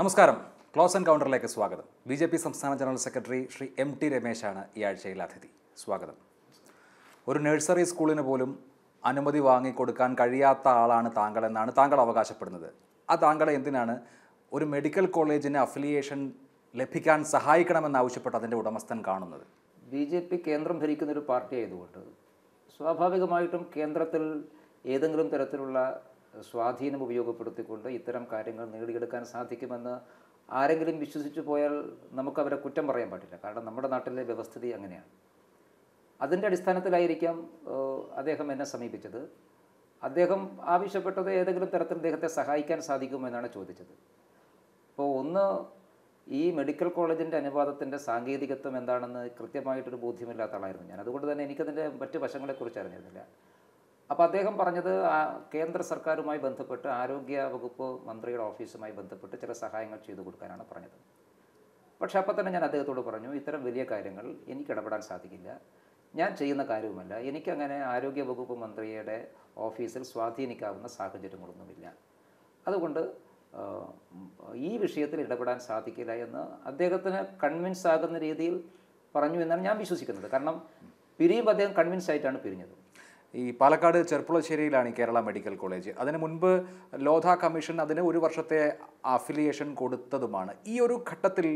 നമസ്കാരം. Close and കൗണ്ടറിലേക്ക് സ്വാഗതം. BJP. സംസ്ഥാന ജനറൽ സെക്രട്ടറി ശ്രീ എം.ടി. രമേശാണ് ഈ ആഴ്ചയിലെ അതിഥി. സ്വാഗതം. ഒരു നഴ്സറി സ്കൂളിന് പോലും അനുമതി വാങ്ങിക്കൊടുക്കാൻ കഴിയാത്ത ആളാണ് താങ്കളെന്നാണ് താങ്കൾ അവകാശപ്പെടുന്നത്. ആ താങ്കളെ എന്തിനാണ് ഒരു മെഡിക്കൽ കോളേജിന് അഫിലിയേഷൻ ലഭിക്കാൻ സഹായിക്കണമെന്നാവശ്യപ്പെട്ട് അതിൻ്റെ ഉടമസ്ഥൻ കാണുന്നത്? ബി.ജെ.പി. കേന്ദ്രം ഭരിക്കുന്നൊരു പാർട്ടി ആയതുകൊണ്ട് സ്വാഭാവികമായിട്ടും കേന്ദ്രത്തിൽ ഏതെങ്കിലും തരത്തിലുള്ള സ്വാധീനം ഉപയോഗപ്പെടുത്തിക്കൊണ്ട് ഇത്തരം കാര്യങ്ങൾ നേടിയെടുക്കാൻ സാധിക്കുമെന്ന് ആരെങ്കിലും വിശ്വസിച്ചു പോയാൽ നമുക്കവരെ കുറ്റം പറയാൻ പറ്റില്ല. കാരണം നമ്മുടെ നാട്ടിലെ വ്യവസ്ഥിതി അങ്ങനെയാണ്. അതിൻ്റെ അടിസ്ഥാനത്തിലായിരിക്കാം അദ്ദേഹം എന്നെ സമീപിച്ചത്. അദ്ദേഹം ആവശ്യപ്പെട്ടത് ഏതെങ്കിലും തരത്തിൽ അദ്ദേഹത്തെ സഹായിക്കാൻ സാധിക്കുമെന്നാണ് ചോദിച്ചത്. അപ്പോൾ ഒന്ന്, ഈ മെഡിക്കൽ കോളേജിൻ്റെ അനുവാദത്തിൻ്റെ സാങ്കേതികത്വം എന്താണെന്ന് കൃത്യമായിട്ടൊരു ബോധ്യമില്ലാത്ത ആളായിരുന്നു ഞാൻ. അതുകൊണ്ട് തന്നെ എനിക്കതിൻ്റെ മറ്റ് വശങ്ങളെക്കുറിച്ച് അറിഞ്ഞിരുന്നില്ല. അപ്പോൾ അദ്ദേഹം പറഞ്ഞത് കേന്ദ്ര സർക്കാരുമായി ബന്ധപ്പെട്ട് ആരോഗ്യ വകുപ്പ് മന്ത്രിയുടെ ഓഫീസുമായി ബന്ധപ്പെട്ട് ചില സഹായങ്ങൾ ചെയ്തു കൊടുക്കാനാണ് പറഞ്ഞത്. പക്ഷേ അപ്പോൾ തന്നെ ഞാൻ അദ്ദേഹത്തോട് പറഞ്ഞു, ഇത്തരം വലിയ കാര്യങ്ങൾ എനിക്ക് ഇടപെടാൻ സാധിക്കില്ല, ഞാൻ ചെയ്യുന്ന കാര്യവുമല്ല, എനിക്കങ്ങനെ ആരോഗ്യ വകുപ്പ് മന്ത്രിയുടെ ഓഫീസിൽ സ്വാധീനിക്കാവുന്ന സാഹചര്യങ്ങളൊന്നുമില്ല, അതുകൊണ്ട് ഈ വിഷയത്തിൽ ഇടപെടാൻ സാധിക്കില്ല എന്ന് അദ്ദേഹത്തിന് കൺവിൻസ് ആകുന്ന രീതിയിൽ പറഞ്ഞു എന്നാണ് ഞാൻ വിശ്വസിക്കുന്നത്. കാരണം പിരിയുമ്പോൾ അദ്ദേഹം കൺവിൻസ് ആയിട്ടാണ് പിരിഞ്ഞത്. ഈ പാലക്കാട് ചെർപ്പുളശ്ശേരിയിലാണ് ഈ കേരള മെഡിക്കൽ കോളേജ്. അതിന് മുൻപ് ലോധ കമ്മീഷൻ അതിന് 1 വർഷത്തെ അഫിലിയേഷൻ കൊടുത്തതുമാണ്. ഈ ഒരു ഘട്ടത്തിൽ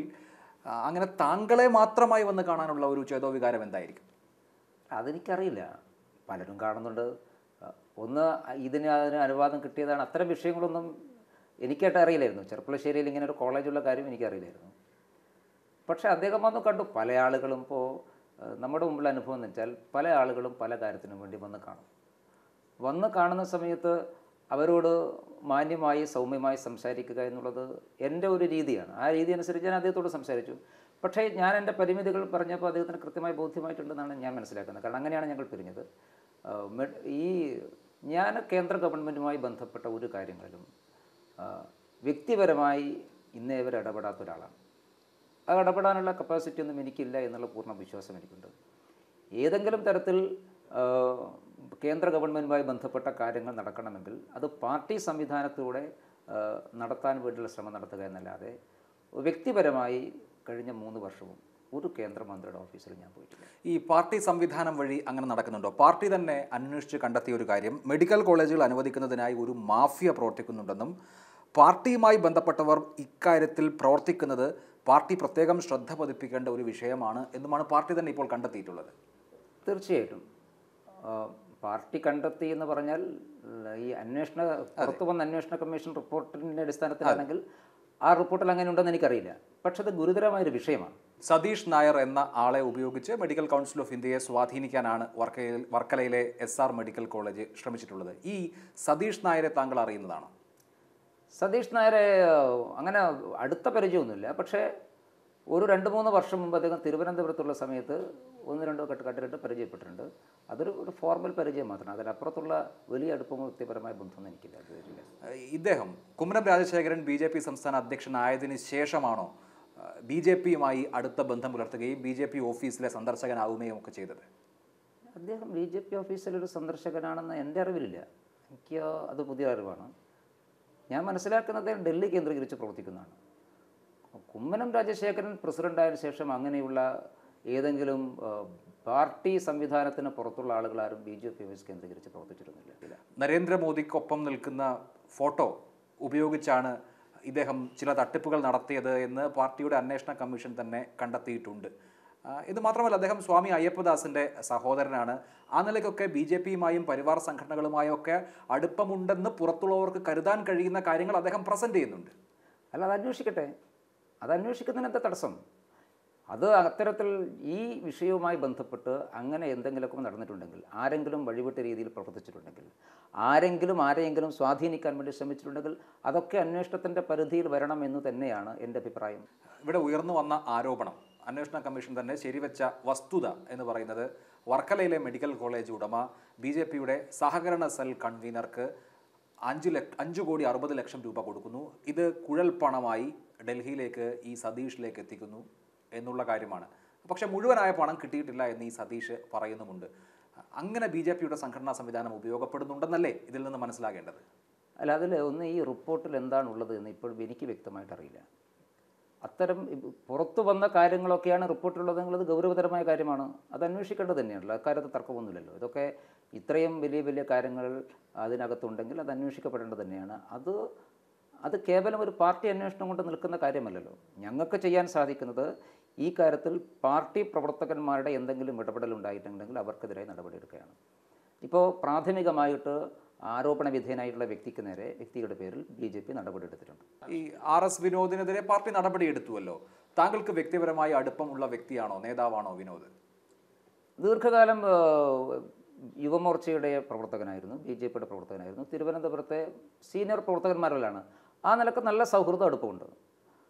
അങ്ങനെ താങ്കളെ മാത്രമായി വന്ന് കാണാനുള്ള ഒരു ചേതോവികാരം എന്തായിരിക്കും? അതെനിക്കറിയില്ല. പലരും കാണുന്നുണ്ട്. ഒന്ന്, അതിന് അനുവാദം കിട്ടിയതാണ്. അത്തരം വിഷയങ്ങളൊന്നും എനിക്കായിട്ട് അറിയില്ലായിരുന്നു. ചെർപ്പുളശ്ശേരിയിൽ ഇങ്ങനെ ഒരു കോളേജുള്ള കാര്യം എനിക്കറിയില്ലായിരുന്നു. പക്ഷേ അദ്ദേഹം വന്ന് കണ്ടു. പല ആളുകളും ഇപ്പോൾ നമ്മുടെ മുമ്പിൽ അനുഭവം എന്ന് വെച്ചാൽ പല ആളുകളും പല കാര്യത്തിനും വേണ്ടി വന്ന് കാണുന്ന സമയത്ത് അവരോട് മാന്യമായി സൗമ്യമായി സംസാരിക്കുക എന്നുള്ളത് എൻ്റെ ഒരു രീതിയാണ്. ആ രീതി അനുസരിച്ച് ഞാൻ അദ്ദേഹത്തോട് സംസാരിച്ചു. പക്ഷേ ഞാൻ എൻ്റെ പരിമിതികൾ പറഞ്ഞപ്പോൾ അദ്ദേഹത്തിന് കൃത്യമായി ബോധ്യമായിട്ടുണ്ടെന്നാണ് ഞാൻ മനസ്സിലാക്കുന്നത്. കാരണം അങ്ങനെയാണ് ഞങ്ങൾ പിരിഞ്ഞത്. ഞാൻ കേന്ദ്ര ഗവൺമെൻറ്റുമായി ബന്ധപ്പെട്ട ഒരു കാര്യങ്ങളിലും വ്യക്തിപരമായി ഇന്നേ വരെ ഇടപെടാത്ത ഒരാളാണ്. അത് ഇടപെടാനുള്ള കപ്പാസിറ്റി ഒന്നും എനിക്കില്ല എന്നുള്ള പൂർണ്ണ വിശ്വാസം എനിക്കുണ്ട്. ഏതെങ്കിലും തരത്തിൽ കേന്ദ്ര ഗവൺമെൻറ്റുമായി ബന്ധപ്പെട്ട കാര്യങ്ങൾ നടക്കണമെങ്കിൽ അത് പാർട്ടി സംവിധാനത്തിലൂടെ നടത്താൻ വേണ്ടിയുള്ള ശ്രമം നടത്തുക എന്നല്ലാതെ വ്യക്തിപരമായി കഴിഞ്ഞ 3 വർഷവും ഒരു കേന്ദ്രമന്ത്രിയുടെ ഓഫീസിൽ ഞാൻ പോയിട്ടില്ല. ഈ പാർട്ടി സംവിധാനം വഴി അങ്ങനെ നടക്കുന്നുണ്ടോ? പാർട്ടി തന്നെ അന്വേഷിച്ച് കണ്ടെത്തിയ ഒരു കാര്യം, മെഡിക്കൽ കോളേജുകൾ അനുവദിക്കുന്നതിനായി ഒരു മാഫിയ പ്രവർത്തിക്കുന്നുണ്ടെന്നും പാർട്ടിയുമായി ബന്ധപ്പെട്ടവർ ഇക്കാര്യത്തിൽ പ്രവർത്തിക്കുന്നത് പാർട്ടി പ്രത്യേകം ശ്രദ്ധ പതിപ്പിക്കേണ്ട ഒരു വിഷയമാണ് എന്നുമാണ് പാർട്ടി തന്നെ ഇപ്പോൾ കണ്ടെത്തിയിട്ടുള്ളത്. തീർച്ചയായിട്ടും പാർട്ടി കണ്ടെത്തി എന്ന് പറഞ്ഞാൽ ഈ പുറത്തു വന്ന അന്വേഷണ കമ്മീഷൻ റിപ്പോർട്ടിൻ്റെ അടിസ്ഥാനത്തിലാണെങ്കിൽ ആ റിപ്പോർട്ടിൽ അങ്ങനെ ഉണ്ടെന്ന് എനിക്കറിയില്ല. പക്ഷെ അത് ഗുരുതരമായൊരു വിഷയമാണ്. സതീഷ് നായർ എന്ന ആളെ ഉപയോഗിച്ച് മെഡിക്കൽ കൗൺസിൽ ഓഫ് ഇന്ത്യയെ സ്വാധീനിക്കാനാണ് വർക്കലയിലെ SR മെഡിക്കൽ കോളേജ് ശ്രമിച്ചിട്ടുള്ളത്. ഈ സതീഷ് നായരെ താങ്കൾ അറിയുന്നതാണോ? സതീഷ് നായരെ അങ്ങനെ അടുത്ത പരിചയമൊന്നുമില്ല. പക്ഷേ ഒരു 2-3 വർഷം മുമ്പ് അദ്ദേഹം തിരുവനന്തപുരത്തുള്ള സമയത്ത് 1-2 കണ്ടിട്ട് പരിചയപ്പെട്ടിട്ടുണ്ട്. അതൊരു ഫോർമൽ പരിചയം മാത്രമാണ്. അതിനപ്പുറത്തുള്ള വലിയ അടുപ്പമോ വ്യക്തിപരമായ ബന്ധമൊന്നും എനിക്കില്ല. ഇദ്ദേഹം കുമ്മനം രാജശേഖരൻ BJP സംസ്ഥാന അധ്യക്ഷനായതിന് ശേഷമാണോ BJPയുമായി അടുത്ത ബന്ധം പുലർത്തുകയും BJP ഓഫീസിലെ സന്ദർശകനാവുകയും ഒക്കെ ചെയ്തത്? അദ്ദേഹം BJP ഓഫീസിലൊരു സന്ദർശകനാണെന്ന് എൻ്റെ അറിവിലില്ല. എനിക്ക് അത് പുതിയ അറിവാണ്. ഞാൻ മനസ്സിലാക്കുന്നത് ഡൽഹി കേന്ദ്രീകരിച്ച് പ്രവർത്തിക്കുന്നതാണ്. കുമ്മനം രാജശേഖരൻ പ്രസിഡൻ്റായതിനു ശേഷം അങ്ങനെയുള്ള ഏതെങ്കിലും പാർട്ടി സംവിധാനത്തിന് പുറത്തുള്ള ആളുകളാരും BJP ഓഫീസ് കേന്ദ്രീകരിച്ച് പ്രവർത്തിച്ചിരുന്നില്ല. നരേന്ദ്രമോദിക്കൊപ്പം നിൽക്കുന്ന ഫോട്ടോ ഉപയോഗിച്ചാണ് ഇദ്ദേഹം ചില തട്ടിപ്പുകൾ നടത്തിയത് എന്ന് പാർട്ടിയുടെ അന്വേഷണ കമ്മീഷൻ തന്നെ കണ്ടെത്തിയിട്ടുണ്ട്. ഇത് മാത്രമല്ല, അദ്ദേഹം സ്വാമി അയ്യപ്പദാസിൻ്റെ സഹോദരനാണ്. ആ നിലയ്ക്കൊക്കെ BJPയുമായും പരിവാർ സംഘടനകളുമായും ഒക്കെ അടുപ്പമുണ്ടെന്ന് പുറത്തുള്ളവർക്ക് കരുതാൻ കഴിയുന്ന കാര്യങ്ങൾ അദ്ദേഹം പ്രസൻറ്റ് ചെയ്യുന്നുണ്ട്. അല്ല, അത് അന്വേഷിക്കുന്നതിന് എന്താ തടസ്സം? അത് അത്തരത്തിൽ ഈ വിഷയവുമായി ബന്ധപ്പെട്ട് അങ്ങനെ എന്തെങ്കിലുമൊക്കെ നടന്നിട്ടുണ്ടെങ്കിൽ, ആരെങ്കിലും വഴിവിട്ട രീതിയിൽ പ്രവർത്തിച്ചിട്ടുണ്ടെങ്കിൽ, ആരെങ്കിലും സ്വാധീനിക്കാൻ വേണ്ടി ശ്രമിച്ചിട്ടുണ്ടെങ്കിൽ അതൊക്കെ അന്വേഷണത്തിൻ്റെ പരിധിയിൽ വരണം എന്ന് തന്നെയാണ് എൻ്റെ അഭിപ്രായം. ഇവിടെ ഉയർന്നു വന്ന ആരോപണം, അന്വേഷണ കമ്മീഷൻ തന്നെ ശരിവെച്ച വസ്തുത എന്ന് പറയുന്നത്, വർക്കലയിലെ മെഡിക്കൽ കോളേജ് ഉടമ BJPയുടെ സഹകരണ സെൽ കൺവീനർക്ക് 5,60,00,000 രൂപ കൊടുക്കുന്നു. ഇത് കുഴൽ പണമായി ഡൽഹിയിലേക്ക് ഈ സതീഷിലേക്ക് എത്തിക്കുന്നു എന്നുള്ള കാര്യമാണ്. പക്ഷേ മുഴുവനായ പണം കിട്ടിയിട്ടില്ല എന്ന് ഈ സതീഷ് പറയുന്നുമുണ്ട്. അങ്ങനെ BJPയുടെ സംഘടനാ സംവിധാനം ഉപയോഗപ്പെടുന്നുണ്ടെന്നല്ലേ ഇതിൽ നിന്ന് മനസ്സിലാകേണ്ടത്? അല്ല, അതിൽ ഒന്ന് ഈ റിപ്പോർട്ടിൽ എന്താണുള്ളത് എന്ന് ഇപ്പോഴും എനിക്ക് വ്യക്തമായിട്ട് അറിയില്ല. അത്തരം പുറത്തു വന്ന കാര്യങ്ങളൊക്കെയാണ് റിപ്പോർട്ടിലുള്ളത് എന്നുള്ളത് ഗൗരവതരമായ കാര്യമാണ്. അത് അന്വേഷിക്കേണ്ടത് തന്നെയാണല്ലോ. അക്കാര്യത്തിൽ തർക്കമൊന്നുമില്ലല്ലോ. ഇതൊക്കെ ഇത്രയും വലിയ വലിയ കാര്യങ്ങൾ അതിനകത്തുണ്ടെങ്കിൽ അത് അന്വേഷിക്കപ്പെടേണ്ടത് തന്നെയാണ്. അത് കേവലം ഒരു പാർട്ടി അന്വേഷണം കൊണ്ട് നിൽക്കുന്ന കാര്യമല്ലല്ലോ. ഞങ്ങൾക്ക് ചെയ്യാൻ സാധിക്കുന്നത് ഈ കാര്യത്തിൽ പാർട്ടി പ്രവർത്തകന്മാരുടെ എന്തെങ്കിലും ഇടപെടലുണ്ടായിട്ടുണ്ടെങ്കിൽ അവർക്കെതിരെ നടപടിയെടുക്കുകയാണ്. ഇപ്പോൾ പ്രാഥമികമായിട്ട് ആരോപണ വിധേയനായിട്ടുള്ള വ്യക്തിയുടെ പേരിൽ BJP നടപടിയെടുത്തിട്ടുണ്ട്. ഈ RS വിനോദിനെതിരെ പാർട്ടി നടപടിയെടുത്തുവല്ലോ. താങ്കൾക്ക് വ്യക്തിപരമായി അടുപ്പമുള്ള വ്യക്തിയാണോ, നേതാവാണോ വിനോദ്? ദീർഘകാലം യുവമോർച്ചയുടെ പ്രവർത്തകനായിരുന്നു, BJPയുടെ പ്രവർത്തകനായിരുന്നു. തിരുവനന്തപുരത്തെ സീനിയർ പ്രവർത്തകന്മാരിലാണ്. ആ നിലക്ക് നല്ല സൗഹൃദം അടുപ്പമുണ്ട്.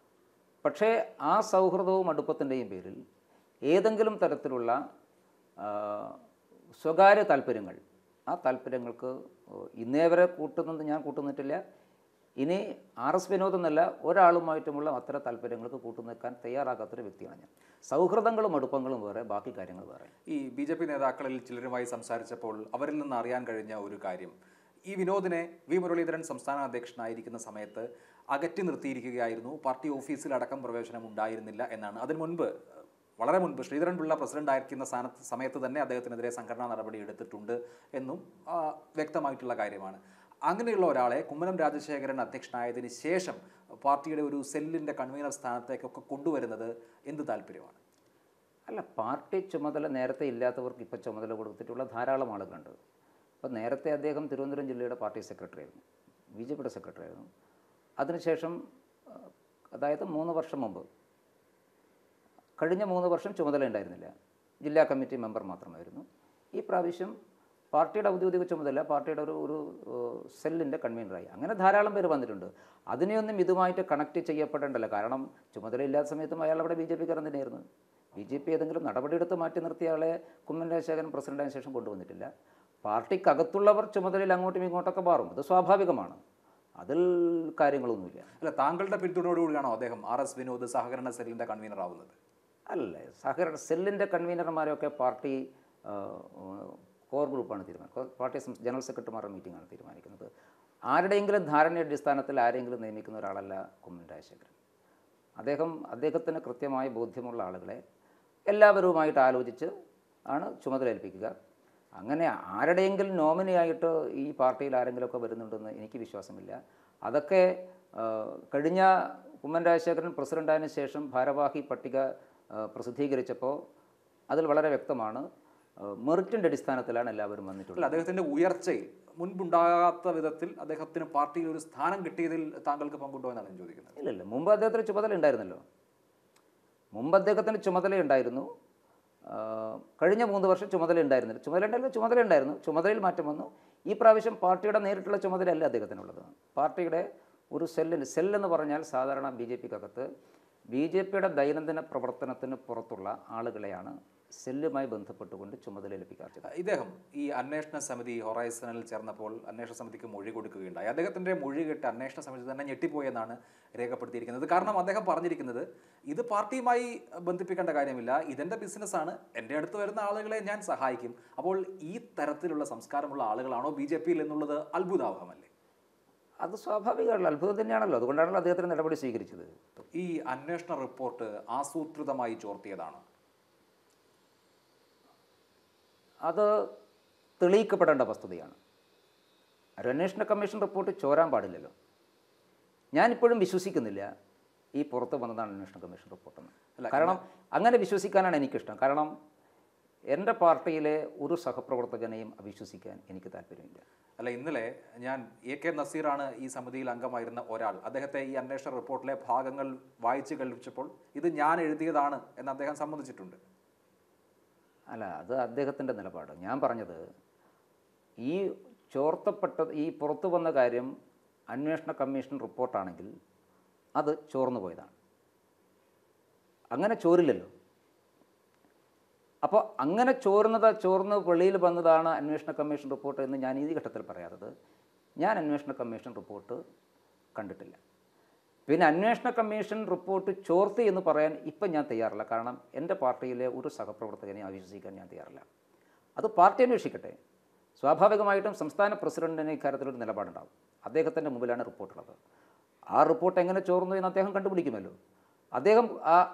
പക്ഷേ ആ സൗഹൃദവും അടുപ്പത്തിൻ്റെയും പേരിൽ ഏതെങ്കിലും തരത്തിലുള്ള സ്വകാര്യ താല്പര്യങ്ങൾ, ആ താല്പര്യങ്ങൾക്ക് ഇന്നേവരെ ഞാൻ കൂട്ടുനിന്നിട്ടില്ല. ഇനി RS വിനോദ് എന്നല്ല, ഒരാളുമായിട്ടുമുള്ള അത്തരം താല്പര്യങ്ങൾക്ക് കൂട്ടുനിൽക്കാൻ തയ്യാറാകാത്തൊരു വ്യക്തിയാണ് ഞാൻ. സൗഹൃദങ്ങളും അടുപ്പങ്ങളും വേറെ, ബാക്കി കാര്യങ്ങൾ വേറെ. ഈ BJP നേതാക്കളിൽ ചിലരുമായി സംസാരിച്ചപ്പോൾ അവരിൽ നിന്ന് അറിയാൻ കഴിഞ്ഞ ഒരു കാര്യം, ഈ വിനോദിനെ V. മുരളീധരൻ സംസ്ഥാന അധ്യക്ഷനായിരിക്കുന്ന സമയത്ത് അകറ്റി നിർത്തിയിരിക്കുകയായിരുന്നു. പാർട്ടി ഓഫീസിലടക്കം പ്രവേശനം ഉണ്ടായിരുന്നില്ല എന്നാണ്. അതിന് മുൻപ്, വളരെ മുൻപ് ശ്രീധരൻപിള്ള പ്രസിഡന്റ് ആയിരിക്കുന്ന സമയത്ത് തന്നെ അദ്ദേഹത്തിനെതിരെ സംഘടനാ നടപടി എടുത്തിട്ടുണ്ട് എന്നും വ്യക്തമായിട്ടുള്ള കാര്യമാണ്. അങ്ങനെയുള്ള ഒരാളെ കുമ്മനം രാജശേഖരൻ അധ്യക്ഷനായതിന് ശേഷം പാർട്ടിയുടെ ഒരു സെല്ലിൻ്റെ കൺവീനർ സ്ഥാനത്തേക്കൊക്കെ കൊണ്ടുവരുന്നത് എന്ത് താല്പര്യമാണ്? അല്ല, പാർട്ടി ചുമതല നേരത്തെ ഇല്ലാത്തവർക്ക് ഇപ്പോൾ ചുമതല കൊടുത്തിട്ടുള്ള ധാരാളം ആളുകളുണ്ട്. അപ്പോൾ നേരത്തെ അദ്ദേഹം തിരുവനന്തപുരം ജില്ലയുടെ പാർട്ടി സെക്രട്ടറി ആയിരുന്നു, BJPയുടെ സെക്രട്ടറി ആയിരുന്നു. അതിനുശേഷം, അതായത് 3 വർഷം മുമ്പ്, കഴിഞ്ഞ 3 വർഷം ചുമതല ഉണ്ടായിരുന്നില്ല, ജില്ലാ കമ്മിറ്റി മെമ്പർ മാത്രമായിരുന്നു. ഈ പ്രാവശ്യം പാർട്ടിയുടെ ഔദ്യോഗിക ചുമതല, പാർട്ടിയുടെ ഒരു സെല്ലിൻ്റെ കൺവീനറായി. അങ്ങനെ ധാരാളം പേര് വന്നിട്ടുണ്ട്. അതിനെയൊന്നും ഇതുമായിട്ട് കണക്ട് ചെയ്യപ്പെടേണ്ടല്ലോ. കാരണം ചുമതലയില്ലാത്ത സമയത്തും അയാൾ അവിടെ BJPക്കാരൻ തന്നെയായിരുന്നു. BJP ഏതെങ്കിലും നടപടിയെടുത്ത് മാറ്റി നിർത്തിയ ആളെ കുമ്മനം രാജശേഖരൻ പ്രസിഡന്റായ ശേഷം കൊണ്ടുവന്നിട്ടില്ല. പാർട്ടിക്കകത്തുള്ളവർ ചുമതലയിൽ അങ്ങോട്ടും ഇങ്ങോട്ടൊക്കെ മാറും, അത് സ്വാഭാവികമാണ്. അതിൽ കാര്യങ്ങളൊന്നുമില്ല. അല്ല, താങ്കളുടെ പിന്തുണയോടുകൂടിയാണോ അദ്ദേഹം RS വിനോദ് സഹകരണ സെല്ലിൻ്റെ കൺവീനർ ആവുന്നത്? അല്ലേ, സഹകരണ സെല്ലിൻ്റെ കൺവീനർമാരൊക്കെ പാർട്ടി കോർ ഗ്രൂപ്പാണ് തീരുമാനിക്കുന്നത്. പാർട്ടി ജനറൽ സെക്രട്ടറിമാരുടെ മീറ്റിംഗാണ് തീരുമാനിക്കുന്നത്. ആരുടെയെങ്കിലും ധാരണയുടെ അടിസ്ഥാനത്തിൽ ആരെങ്കിലും നിയമിക്കുന്ന ഒരാളല്ല കുമ്മനം രാജശേഖരൻ. അദ്ദേഹത്തിന് കൃത്യമായ ബോധ്യമുള്ള ആളുകളെ എല്ലാവരുമായിട്ട് ആലോചിച്ച് ആണ് ചുമതല ഏൽപ്പിക്കുക. അങ്ങനെ ആരുടെയെങ്കിലും നോമിനിയായിട്ട് ഈ പാർട്ടിയിൽ ആരെങ്കിലുമൊക്കെ വരുന്നുണ്ടെന്ന് എനിക്ക് വിശ്വാസമില്ല. അതൊക്കെ കഴിഞ്ഞ കുമ്മനം രാജശേഖരൻ പ്രസിഡന്റായതിനു ശേഷം ഭാരവാഹി പട്ടിക പ്രസിദ്ധീകരിച്ചപ്പോൾ അതിൽ വളരെ വ്യക്തമാണ്, മെറിറ്റിൻ്റെ അടിസ്ഥാനത്തിലാണ് എല്ലാവരും വന്നിട്ടുള്ളത്. അദ്ദേഹത്തിൻ്റെ ഉയർച്ചയിൽ മുൻപുണ്ടാകാത്ത വിധത്തിൽ അദ്ദേഹത്തിന് പാർട്ടിയിൽ ഒരു സ്ഥാനം കിട്ടിയതിൽ താങ്കൾക്ക് പങ്കുണ്ടോ എന്നാണ് ഞാൻ ചോദിക്കുന്നത്. ഇല്ലല്ല, മുമ്പ് അദ്ദേഹത്തിന് ചുമതല ഉണ്ടായിരുന്നല്ലോ. മുമ്പ് അദ്ദേഹത്തിന് ചുമതലയുണ്ടായിരുന്നു. കഴിഞ്ഞ 3 വർഷം ചുമതല ഉണ്ടായിരുന്നു. ചുമതലയിൽ മാറ്റം വന്നു. ഈ പ്രാവശ്യം പാർട്ടിയുടെ നേരിട്ടുള്ള ചുമതലയല്ല അദ്ദേഹത്തിനുള്ളത്. പാർട്ടിയുടെ ഒരു സെല്ലെന്ന് പറഞ്ഞാൽ സാധാരണ BJPക്കകത്ത് BJPയുടെ ദൈനംദിന പ്രവർത്തനത്തിന് പുറത്തുള്ള ആളുകളെയാണ് സെല്ലുമായി ബന്ധപ്പെട്ടുകൊണ്ട് ചുമതല ഏൽപ്പിക്കാറുള്ളത്. ഇദ്ദേഹം ഈ അന്വേഷണ സമിതി ഹൊറൈസണിൽ ചേർന്നപ്പോൾ അന്വേഷണ സമിതിക്ക് മൊഴി കൊടുക്കുകയുണ്ടായി. അദ്ദേഹത്തിൻ്റെ മൊഴി കേട്ട് അന്വേഷണ സമിതി തന്നെ ഞെട്ടിപ്പോയെന്നാണ് രേഖപ്പെടുത്തിയിരിക്കുന്നത്. കാരണം അദ്ദേഹം പറഞ്ഞിരിക്കുന്നത്, ഇത് പാർട്ടിയുമായി ബന്ധിപ്പിക്കേണ്ട കാര്യമില്ല, ഇതെൻ്റെ ബിസിനസ്സാണ്, എൻ്റെ അടുത്ത് വരുന്ന ആളുകളെ ഞാൻ സഹായിക്കും. അപ്പോൾ ഈ തരത്തിലുള്ള സംസ്കാരമുള്ള ആളുകളാണോ BJPയിൽ എന്നുള്ളത് അത്ഭുതാവഹമല്ലേ? അത് സ്വാഭാവികമല്ല, അത്ഭുതം തന്നെയാണല്ലോ. അതുകൊണ്ടാണല്ലോ അദ്ദേഹത്തിന് നടപടി സ്വീകരിച്ചത്. ഈ അന്വേഷണ റിപ്പോർട്ട് ആസൂത്രിതമായി ചോർത്തിയതാണ്. അത് തെളിയിക്കപ്പെടേണ്ട വസ്തുതയാണ്. ഒരു അന്വേഷണ കമ്മീഷൻ റിപ്പോർട്ട് ചോരാൻ പാടില്ലല്ലോ. ഞാനിപ്പോഴും വിശ്വസിക്കുന്നില്ല ഈ പുറത്ത് വന്നതാണ് അന്വേഷണ കമ്മീഷൻ റിപ്പോർട്ടെന്ന്. കാരണം അങ്ങനെ വിശ്വസിക്കാനാണ് എനിക്കിഷ്ടം. കാരണം എൻ്റെ പാർട്ടിയിലെ ഒരു സഹപ്രവർത്തകനെയും അവിശ്വസിക്കാൻ എനിക്ക് താല്പര്യമില്ല. അല്ല, ഇന്നലെ ഞാൻ AK നസീറാണ് ഈ സമിതിയിൽ അംഗമായിരുന്ന ഒരാൾ, അദ്ദേഹത്തെ ഈ അന്വേഷണ റിപ്പോർട്ടിലെ ഭാഗങ്ങൾ വായിച്ച് കേൾപ്പിച്ചപ്പോൾ ഇത് ഞാൻ എഴുതിയതാണ് എന്ന് അദ്ദേഹം സമ്മതിച്ചിട്ടുണ്ട്. അല്ല, അത് അദ്ദേഹത്തിൻ്റെ നിലപാട്. ഞാൻ പറഞ്ഞത്, ഈ ഈ പുറത്തു വന്ന കാര്യം അന്വേഷണ കമ്മീഷൻ റിപ്പോർട്ടാണെങ്കിൽ അത് ചോർന്നു പോയതാണ്. അങ്ങനെ ചോരില്ലല്ലോ. അപ്പോൾ അങ്ങനെ ചോർന്ന് വെളിയിൽ വന്നതാണ് അന്വേഷണ കമ്മീഷൻ റിപ്പോർട്ട് എന്ന് ഞാൻ ഈ ഘട്ടത്തിൽ പറയാത്തത്. ഞാൻ അന്വേഷണ കമ്മീഷൻ റിപ്പോർട്ട് കണ്ടിട്ടില്ല. പിന്നെ അന്വേഷണ കമ്മീഷൻ റിപ്പോർട്ട് ചോർത്തി എന്ന് പറയാൻ ഇപ്പം ഞാൻ തയ്യാറില്ല. കാരണം എൻ്റെ പാർട്ടിയിലെ ഒരു സഹപ്രവർത്തകനെ അവിശ്വസിക്കാൻ ഞാൻ തയ്യാറില്ല. അത് പാർട്ടി അന്വേഷിക്കട്ടെ. സ്വാഭാവികമായിട്ടും സംസ്ഥാന പ്രസിഡന്റിന് ഇക്കാര്യത്തിലൊരു നിലപാടുണ്ടാകും. അദ്ദേഹത്തിൻ്റെ മുമ്പിലാണ് റിപ്പോർട്ടുള്ളത്. ആ റിപ്പോർട്ട് എങ്ങനെ ചോർന്നു എന്ന് അദ്ദേഹം കണ്ടുപിടിക്കുമല്ലോ. അദ്ദേഹം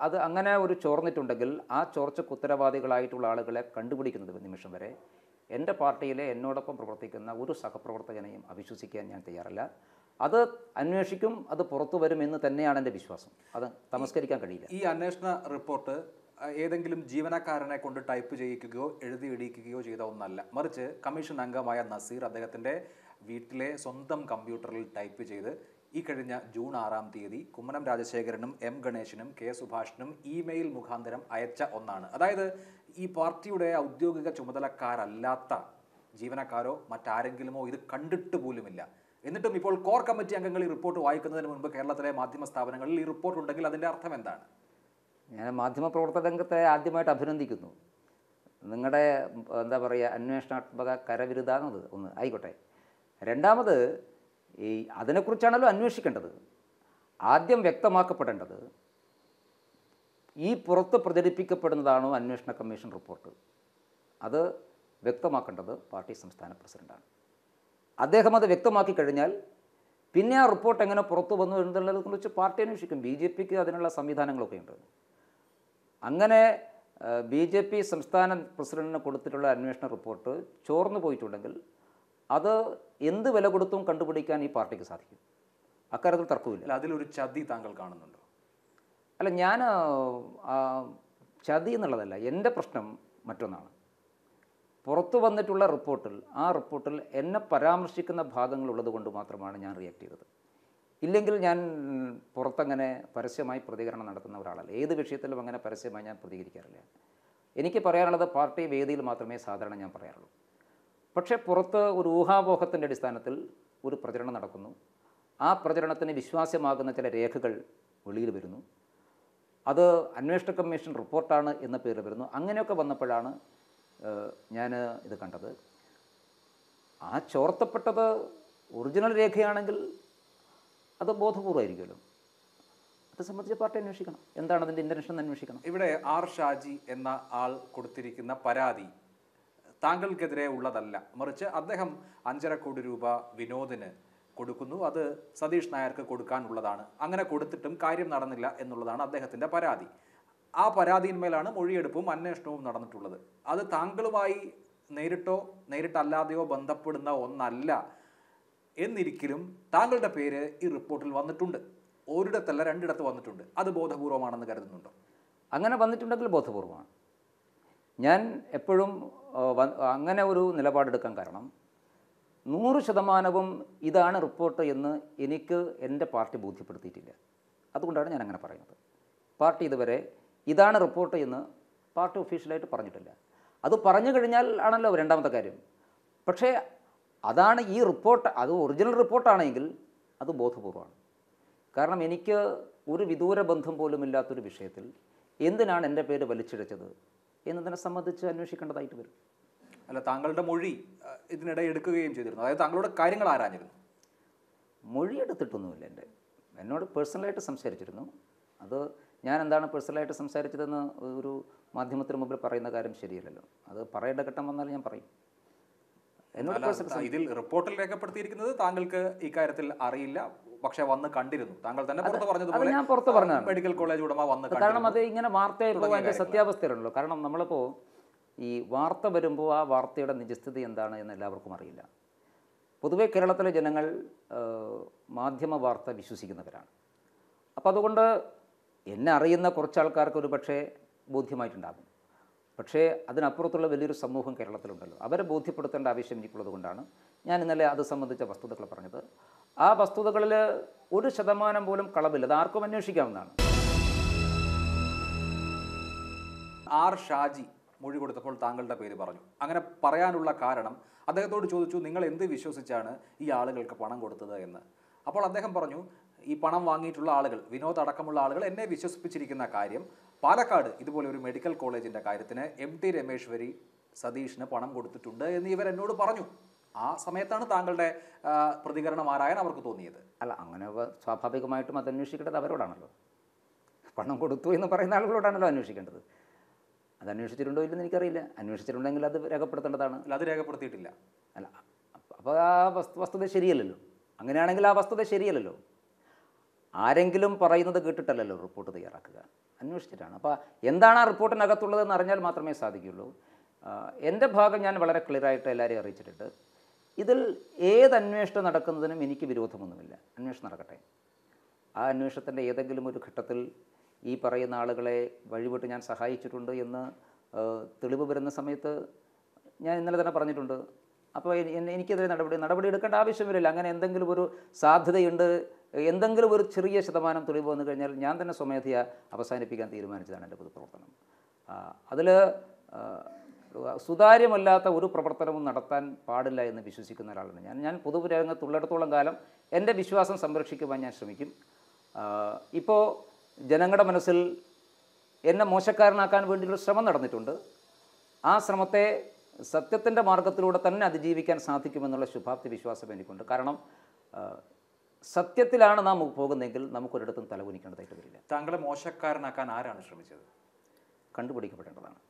അത് അങ്ങനെ ഒരു ചോർന്നിട്ടുണ്ടെങ്കിൽ ആ ചോർച്ചയ്ക്ക് ഉത്തരവാദികളായിട്ടുള്ള ആളുകളെ കണ്ടുപിടിക്കുന്നത് നിമിഷം വരെ എൻ്റെ പാർട്ടിയിലെ എന്നോടൊപ്പം പ്രവർത്തിക്കുന്ന ഒരു സഹപ്രവർത്തകനെയും അവിശ്വസിക്കാൻ ഞാൻ തയ്യാറല്ല. അത് അന്വേഷിക്കും, അത് പുറത്തു വരുമെന്ന് തന്നെയാണ് എൻ്റെ വിശ്വാസം. അത് തമസ്കരിക്കാൻ കഴിയില്ല. ഈ അന്വേഷണ റിപ്പോർട്ട് ഏതെങ്കിലും ജീവനക്കാരനെ കൊണ്ട് ടൈപ്പ് ചെയ്യിക്കുകയോ എഴുതി ഇടിക്കുകയോ ചെയ്ത ഒന്നല്ല, മറിച്ച് കമ്മീഷൻ അംഗമായ നസീർ അദ്ദേഹത്തിൻ്റെ വീട്ടിലെ സ്വന്തം കമ്പ്യൂട്ടറിൽ ടൈപ്പ് ചെയ്ത് ഈ കഴിഞ്ഞ ജൂൺ 6-ാം തീയതി കുമ്മനം രാജശേഖരനും എം ഗണേശനും കെ സുഭാഷിനും ഇമെയിൽ മുഖാന്തരം അയച്ച ഒന്നാണ്. അതായത് ഈ പാർട്ടിയുടെ ഔദ്യോഗിക ചുമതലക്കാരല്ലാത്ത ജീവനക്കാരോ മറ്റാരെങ്കിലുമോ ഇത് കണ്ടിട്ട് പോലുമില്ല. എന്നിട്ടും ഇപ്പോൾ കോർ കമ്മിറ്റി അംഗങ്ങൾ ഈ റിപ്പോർട്ട് വായിക്കുന്നതിന് മുൻപ് കേരളത്തിലെ മാധ്യമ സ്ഥാപനങ്ങളിൽ ഈ റിപ്പോർട്ട് ഉണ്ടെങ്കിൽ അതിൻ്റെ അർത്ഥം എന്താണ്? ഞാൻ മാധ്യമപ്രവർത്തക രംഗത്തെ ആദ്യമായിട്ട് അഭിനന്ദിക്കുന്നു. നിങ്ങളുടെ എന്താ പറയുക, അന്വേഷണാത്മക കരവിരുതാണത് ഒന്ന് ആയിക്കോട്ടെ. രണ്ടാമത് ഈ അതിനെക്കുറിച്ചാണല്ലോ അന്വേഷിക്കേണ്ടത്. ആദ്യം വ്യക്തമാക്കപ്പെടേണ്ടത് ഈ പുറത്ത് പ്രചരിപ്പിക്കപ്പെടുന്നതാണോ അന്വേഷണ കമ്മീഷൻ റിപ്പോർട്ട്, അത് വ്യക്തമാക്കേണ്ടത് പാർട്ടി സംസ്ഥാന പ്രസിഡന്റാണ്. അദ്ദേഹം അത് വ്യക്തമാക്കി കഴിഞ്ഞാൽ പിന്നെ ആ റിപ്പോർട്ട് എങ്ങനെ പുറത്തു വന്നു എന്നുള്ളതിനെക്കുറിച്ച് പാർട്ടി അന്വേഷിക്കും. BJPക്ക് അതിനുള്ള സംവിധാനങ്ങളൊക്കെ ഉണ്ട്. അങ്ങനെ BJP സംസ്ഥാന പ്രസിഡന്റിന് കൊടുത്തിട്ടുള്ള അന്വേഷണ റിപ്പോർട്ട് ചോർന്നു പോയിട്ടുണ്ടെങ്കിൽ അത് എന്ത് വില കൊടുത്തും കണ്ടുപിടിക്കാൻ ഈ പാർട്ടിക്ക് സാധിക്കും. അക്കാര്യത്തിൽ തർക്കമില്ല. അതിലൊരു ചതി താങ്കൾ കാണുന്നുണ്ടോ? അല്ല, ഞാൻ ചതി എന്നുള്ളതല്ല, എൻ്റെ പ്രശ്നം മറ്റൊന്നാണ്. പുറത്തു വന്നിട്ടുള്ള റിപ്പോർട്ടിൽ ആ റിപ്പോർട്ടിൽ എന്നെ പരാമർശിക്കുന്ന ഭാഗങ്ങളുള്ളത് കൊണ്ട് മാത്രമാണ് ഞാൻ റിയാക്ട് ചെയ്തത്. ഇല്ലെങ്കിൽ ഞാൻ പുറത്തങ്ങനെ പരസ്യമായി പ്രതികരണം നടത്തുന്ന ഒരാളല്ല. ഏത് വിഷയത്തിലും അങ്ങനെ പരസ്യമായി ഞാൻ പ്രതികരിക്കാറില്ല. എനിക്ക് പറയാനുള്ളത് പാർട്ടി വേദിയിൽ മാത്രമേ സാധാരണ ഞാൻ പറയാറുള്ളൂ. പക്ഷേ പുറത്ത് ഒരു ഊഹാപോഹത്തിൻ്റെ അടിസ്ഥാനത്തിൽ ഒരു പ്രചരണം നടക്കുന്നു. ആ പ്രചരണത്തിന് വിശ്വാസ്യമാകുന്ന ചില രേഖകൾ വെളിയിൽ വരുന്നു. അത് അന്വേഷണ കമ്മീഷൻ റിപ്പോർട്ടാണ് എന്ന പേര് വരുന്നു. അങ്ങനെയൊക്കെ വന്നപ്പോഴാണ് ഞാൻ ഇത് കണ്ടത്. ആ ചോർത്തപ്പെട്ടത് ഒറിജിനൽ രേഖയാണെങ്കിൽ അത് ബോധപൂർവമായിരിക്കുമല്ലോ. അത് സംബന്ധിച്ച് പാർട്ടി അന്വേഷിക്കണം. എന്താണ് അതിൻ്റെ ഇൻ്റൻഷൻ അന്വേഷിക്കണം. ഇവിടെ ആർ ഷാജി എന്ന ആൾ കൊടുത്തിരിക്കുന്ന പരാതി താങ്കൾക്കെതിരെ ഉള്ളതല്ല, മറിച്ച് അദ്ദേഹം 5.5 കോടി രൂപ വിനോദിന് കൊടുക്കുന്നു, അത് സതീഷ് നായർക്ക് കൊടുക്കാനുള്ളതാണ്. അങ്ങനെ കൊടുത്തിട്ടും കാര്യം നടന്നില്ല എന്നുള്ളതാണ് അദ്ദേഹത്തിൻ്റെ പരാതി. ആ പരാതിയിന്മേലാണ് മൊഴിയെടുപ്പും അന്വേഷണവും നടന്നിട്ടുള്ളത്. അത് താങ്കളുമായി നേരിട്ടോ നേരിട്ടല്ലാതെയോ ബന്ധപ്പെടുന്ന ഒന്നല്ല എന്നിരിക്കലും താങ്കളുടെ പേര് ഈ റിപ്പോർട്ടിൽ വന്നിട്ടുണ്ട്. ഒരിടത്തല്ല, 2 വന്നിട്ടുണ്ട്. അത് ബോധപൂർവമാണെന്ന് കരുതുന്നുണ്ടോ? അങ്ങനെ വന്നിട്ടുണ്ടെങ്കിൽ ബോധപൂർവമാണ്. ഞാൻ എപ്പോഴും അങ്ങനെ ഒരു നിലപാടെടുക്കാൻ കാരണം 100% ഇതാണ് റിപ്പോർട്ട് എന്ന് എനിക്ക് എൻ്റെ പാർട്ടി ബോധ്യപ്പെടുത്തിയിട്ടില്ല. അതുകൊണ്ടാണ് ഞാൻ അങ്ങനെ പറയുന്നത്. പാർട്ടി ഇതുവരെ ഇതാണ് റിപ്പോർട്ട് എന്ന് പാർട്ടി ഒഫീഷ്യലായിട്ട് പറഞ്ഞിട്ടില്ല. അത് പറഞ്ഞു കഴിഞ്ഞാൽ ആണല്ലോ രണ്ടാമത്തെ കാര്യം. പക്ഷേ അതാണ് ഈ റിപ്പോർട്ട്, അത് ഒറിജിനൽ റിപ്പോർട്ടാണെങ്കിൽ അത് ബോധപൂർവമാണ്. കാരണം എനിക്ക് ഒരു വിദൂര ബന്ധം പോലുമില്ലാത്തൊരു വിഷയത്തിൽ എന്തിനാണ് എൻ്റെ പേര് വലിച്ചിഴച്ചത് എന്നതിനെ സംബന്ധിച്ച് അന്വേഷിക്കേണ്ടതായിട്ട് വരും. അല്ല, താങ്കളുടെ മൊഴി ഇതിനിടെ എടുക്കുകയും ചെയ്തിരുന്നു. അതായത് താങ്കളുടെ കാര്യങ്ങൾ ആരാഞ്ഞിരുന്നു? മൊഴി എടുത്തിട്ടൊന്നുമില്ല. എന്നോട് പേഴ്സണലായിട്ട് സംസാരിച്ചിരുന്നു. അത് ഞാൻ എന്താണ് പേഴ്സണലായിട്ട് സംസാരിച്ചതെന്ന് ഒരു മാധ്യമത്തിന് മുമ്പിൽ പറയുന്ന കാര്യം ശരിയല്ലല്ലോ. അത് പറയേണ്ട ഘട്ടം വന്നാൽ ഞാൻ പറയും. ഇതിൽ റിപ്പോർട്ടിൽ രേഖപ്പെടുത്തിയിരിക്കുന്നത് താങ്കൾക്ക് ഇക്കാര്യത്തിൽ അറിയില്ല, പക്ഷെ വന്ന് കണ്ടിരുന്നു. താങ്കൾ തന്നെ പുറത്ത് പറഞ്ഞതുപോലെ ഞാൻ പുറത്ത് പറഞ്ഞതാണ്. മെഡിക്കൽ കോളേജ് ഉടമ വന്ന് കണ്ടു. കാരണം അത് ഇങ്ങനെ വാർത്തയായപ്പോൾ അതിൻ്റെ സത്യാവസ്ഥയിലുണ്ടല്ലോ. കാരണം നമ്മളിപ്പോൾ ഈ വാർത്ത വരുമ്പോൾ ആ വാർത്തയുടെ നിജസ്ഥിതി എന്താണ് എന്ന് എല്ലാവർക്കും അറിയില്ല. പൊതുവേ കേരളത്തിലെ ജനങ്ങൾ മാധ്യമ വാർത്ത വിശ്വസിക്കുന്നവരാണ്. അപ്പോൾ അതുകൊണ്ട് എന്നെ അറിയുന്ന കുറച്ച് ആൾക്കാർക്ക് ഒരു പക്ഷേ ബോധ്യമായിട്ടുണ്ടാകും. പക്ഷേ അതിനപ്പുറത്തുള്ള വലിയൊരു സമൂഹം കേരളത്തിലുണ്ടല്ലോ. അവരെ ബോധ്യപ്പെടുത്തേണ്ട ആവശ്യം എനിക്കുള്ളത് കൊണ്ടാണ് ഞാൻ ഇന്നലെ അത് സംബന്ധിച്ച വസ്തുതകൾ പറഞ്ഞത്. ആ വസ്തുതകളിൽ 1% പോലും കളവില്ല. അത് ആർക്കും അന്വേഷിക്കാവുന്നതാണ്. ആർ ഷാജി മൊഴി കൊടുത്തപ്പോൾ താങ്കളുടെ പേര് പറഞ്ഞു. അങ്ങനെ പറയാനുള്ള കാരണം, അദ്ദേഹത്തോട് ചോദിച്ചു നിങ്ങൾ എന്ത് വിശ്വസിച്ചാണ് ഈ ആളുകൾക്ക് പണം കൊടുത്തത് എന്ന്. അപ്പോൾ അദ്ദേഹം പറഞ്ഞു, ഈ പണം വാങ്ങിയിട്ടുള്ള ആളുകൾ, വിനോദ് അടക്കമുള്ള ആളുകൾ എന്നെ വിശ്വസിപ്പിച്ചിരിക്കുന്ന കാര്യം പാലക്കാട് ഇതുപോലെ ഒരു മെഡിക്കൽ കോളേജിൻ്റെ കാര്യത്തിന് MT രമേശ്വരി സതീഷിന് പണം കൊടുത്തിട്ടുണ്ട് എന്ന് ഇവർ എന്നോട് പറഞ്ഞു. ആ സമയത്താണ് താങ്കളുടെ പ്രതികരണം ആരായാൻ അവർക്ക് തോന്നിയത്. അല്ല, അങ്ങനെ സ്വാഭാവികമായിട്ടും അത് അന്വേഷിക്കേണ്ടത് അവരോടാണല്ലോ. പണം കൊടുത്തു എന്ന് പറയുന്ന ആളുകളോടാണല്ലോ അന്വേഷിക്കേണ്ടത്. അത് അന്വേഷിച്ചിട്ടുണ്ടോ ഇല്ലെന്ന് എനിക്കറിയില്ല. അന്വേഷിച്ചിട്ടുണ്ടെങ്കിൽ അത് രേഖപ്പെടുത്തേണ്ടതാണ്. അല്ല, അത് രേഖപ്പെടുത്തിയിട്ടില്ല. അല്ല, അപ്പോൾ ആ വസ്തുത ശരിയല്ലല്ലോ. അങ്ങനെയാണെങ്കിൽ ആ വസ്തുത ശരിയല്ലല്ലോ. ആരെങ്കിലും പറയുന്നത് കേട്ടിട്ടല്ലല്ലോ റിപ്പോർട്ട് തയ്യാറാക്കുക, അന്വേഷിച്ചിട്ടാണ്. അപ്പോൾ എന്താണ് ആ റിപ്പോർട്ടിനകത്തുള്ളതെന്ന് അറിഞ്ഞാൽ മാത്രമേ സാധിക്കുകയുള്ളൂ. എൻ്റെ ഭാഗം ഞാൻ വളരെ ക്ലിയറായിട്ട് എല്ലാവരെയും അറിയിച്ചിട്ടുണ്ട്. ഇതിൽ ഏത് അന്വേഷണം നടക്കുന്നതിനും എനിക്ക് വിരോധമൊന്നുമില്ല. അന്വേഷണം നടക്കട്ടെ. ആ അന്വേഷണത്തിൻ്റെ ഏതെങ്കിലും ഒരു ഘട്ടത്തിൽ ഈ പറയുന്ന ആളുകളെ വഴിവിട്ട് ഞാൻ സഹായിച്ചിട്ടുണ്ട് എന്ന് തെളിവ് വരുന്ന സമയത്ത് ഞാൻ ഇന്നലെ തന്നെ പറഞ്ഞിട്ടുണ്ട്. അപ്പോൾ എനിക്കെതിരെ നടപടി എടുക്കേണ്ട ആവശ്യമില്ല. അങ്ങനെ എന്തെങ്കിലും ഒരു സാധ്യതയുണ്ട്, എന്തെങ്കിലും ഒരു ചെറിയ ശതമാനം തെളിവ് വന്നു കഴിഞ്ഞാൽ ഞാൻ തന്നെ സ്വമേധയാ അവസാനിപ്പിക്കാൻ തീരുമാനിച്ചതാണ് എൻ്റെ പൊതുപ്രവർത്തനം. അതിൽ സുതാര്യമല്ലാത്ത ഒരു പ്രവർത്തനവും നടത്താൻ പാടില്ല എന്ന് വിശ്വസിക്കുന്ന ഒരാളാണ് ഞാൻ പൊതുരംഗത്തുള്ളിടത്തോളം കാലം എൻ്റെ വിശ്വാസം സംരക്ഷിക്കുവാൻ ഞാൻ ശ്രമിക്കും. ഇപ്പോൾ ജനങ്ങളുടെ മനസ്സിൽ എന്നെ മോശക്കാരനാക്കാൻ വേണ്ടിയൊരു ശ്രമം നടന്നിട്ടുണ്ട്. ആ ശ്രമത്തെ സത്യത്തിൻ്റെ മാർഗത്തിലൂടെ തന്നെ അതിജീവിക്കാൻ സാധിക്കുമെന്നുള്ള ശുഭാപ്തി വിശ്വാസം എനിക്കുണ്ട്. കാരണം സത്യത്തിലാണ് നാം പോകുന്നതെങ്കിൽ നമുക്കൊരിടത്തും തലകുനിക്കേണ്ടതായിട്ട് വരില്ല. താങ്കളെ മോശക്കാരനാക്കാൻ ആരാണ് ശ്രമിച്ചത്? കണ്ടുപിടിക്കപ്പെടേണ്ടതാണ്.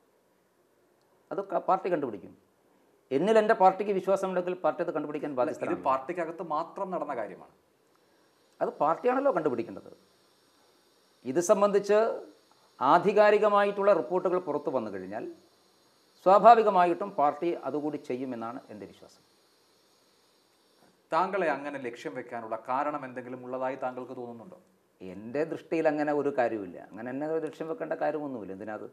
അത് പാർട്ടി കണ്ടുപിടിക്കും. എന്നിൽ എൻ്റെ പാർട്ടിക്ക് വിശ്വാസമുണ്ടെങ്കിൽ പാർട്ടി അത് കണ്ടുപിടിക്കാൻ ബാധ്യസ്ഥരാണ്. ഇത് പാർട്ടിക്കകത്ത് മാത്രം നടന്ന കാര്യമാണ്. അത് പാർട്ടിയാണല്ലോ കണ്ടുപിടിക്കേണ്ടത്. ഇത് സംബന്ധിച്ച് ആധികാരികമായിട്ടുള്ള റിപ്പോർട്ടുകൾ പുറത്തു വന്നു കഴിഞ്ഞാൽ സ്വാഭാവികമായിട്ടും പാർട്ടി അതുകൂടി ചെയ്യുമെന്നാണ് എൻ്റെ വിശ്വാസം. താങ്കളെ അങ്ങനെ ലക്ഷ്യം വെക്കാനുള്ള കാരണം എന്തെങ്കിലും ഉള്ളതായി താങ്കൾക്ക് തോന്നുന്നുണ്ടോ? എൻ്റെ ദൃഷ്ടിയിൽ അങ്ങനെ ഒരു കാര്യമില്ല. അങ്ങനെ എന്നെ ലക്ഷ്യം വെക്കേണ്ട കാര്യമൊന്നുമില്ല. എന്തിനാത്?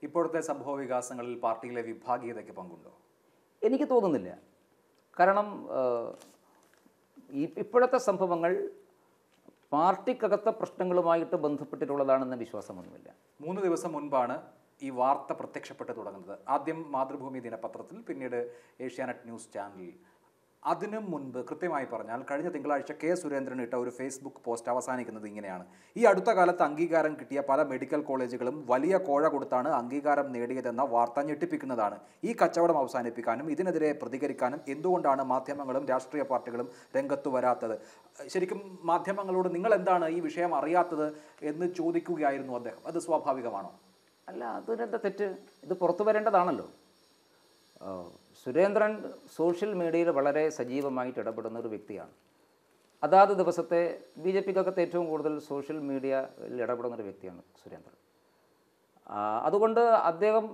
ഇപ്പോഴത്തെ സംഭവ വികാസങ്ങളിൽ പാർട്ടിയിലെ വിഭാഗീയതയ്ക്ക് പങ്കുണ്ടോ? എനിക്ക് തോന്നുന്നില്ല. കാരണം ഇപ്പോഴത്തെ സംഭവങ്ങൾ പാർട്ടിക്കകത്തെ പ്രശ്നങ്ങളുമായിട്ട് ബന്ധപ്പെട്ടിട്ടുള്ളതാണെന്ന വിശ്വാസമൊന്നുമില്ല. 3 ദിവസം മുൻപാണ് ഈ വാർത്ത പ്രത്യക്ഷപ്പെട്ട് തുടങ്ങുന്നത്. ആദ്യം മാതൃഭൂമി ദിനപത്രത്തിൽ, പിന്നീട് ഏഷ്യാനെറ്റ് ന്യൂസ് ചാനലിൽ. അതിനു മുൻപ് കൃത്യമായി പറഞ്ഞാൽ കഴിഞ്ഞ തിങ്കളാഴ്ച കെ സുരേന്ദ്രൻ ഇട്ട ഒരു ഫേസ്ബുക്ക് പോസ്റ്റ് അവസാനിക്കുന്നത് ഇങ്ങനെയാണ്: ഈ അടുത്ത കാലത്ത് അംഗീകാരം കിട്ടിയ പല മെഡിക്കൽ കോളേജുകളും വലിയ കോഴ കൊടുത്താണ് അംഗീകാരം നേടിയതെന്ന വാർത്ത ഞെട്ടിപ്പിക്കുന്നതാണ്. ഈ കച്ചവടം അവസാനിപ്പിക്കാനും ഇതിനെതിരെ പ്രതികരിക്കാനും എന്തുകൊണ്ടാണ് മാധ്യമങ്ങളും രാഷ്ട്രീയ പാർട്ടികളും രംഗത്ത് വരാത്തത്? ശരിക്കും മാധ്യമങ്ങളോട് നിങ്ങൾ എന്താണ് ഈ വിഷയം അറിയാത്തത് എന്ന് ചോദിക്കുകയായിരുന്നു അദ്ദേഹം. അത് സ്വാഭാവികമാണോ? അല്ല, അതിനെന്താ തെറ്റ്? ഇത് പുറത്തു വരേണ്ടതാണല്ലോ. സുരേന്ദ്രൻ സോഷ്യൽ മീഡിയയിൽ വളരെ സജീവമായിട്ട് ഇടപെടുന്ന ഒരു വ്യക്തിയാണ്. അതാത് ദിവസത്തെ BJPക്കകത്ത് ഏറ്റവും കൂടുതൽ സോഷ്യൽ മീഡിയയിൽ ഇടപെടുന്ന ഒരു വ്യക്തിയാണ് സുരേന്ദ്രൻ. അതുകൊണ്ട് അദ്ദേഹം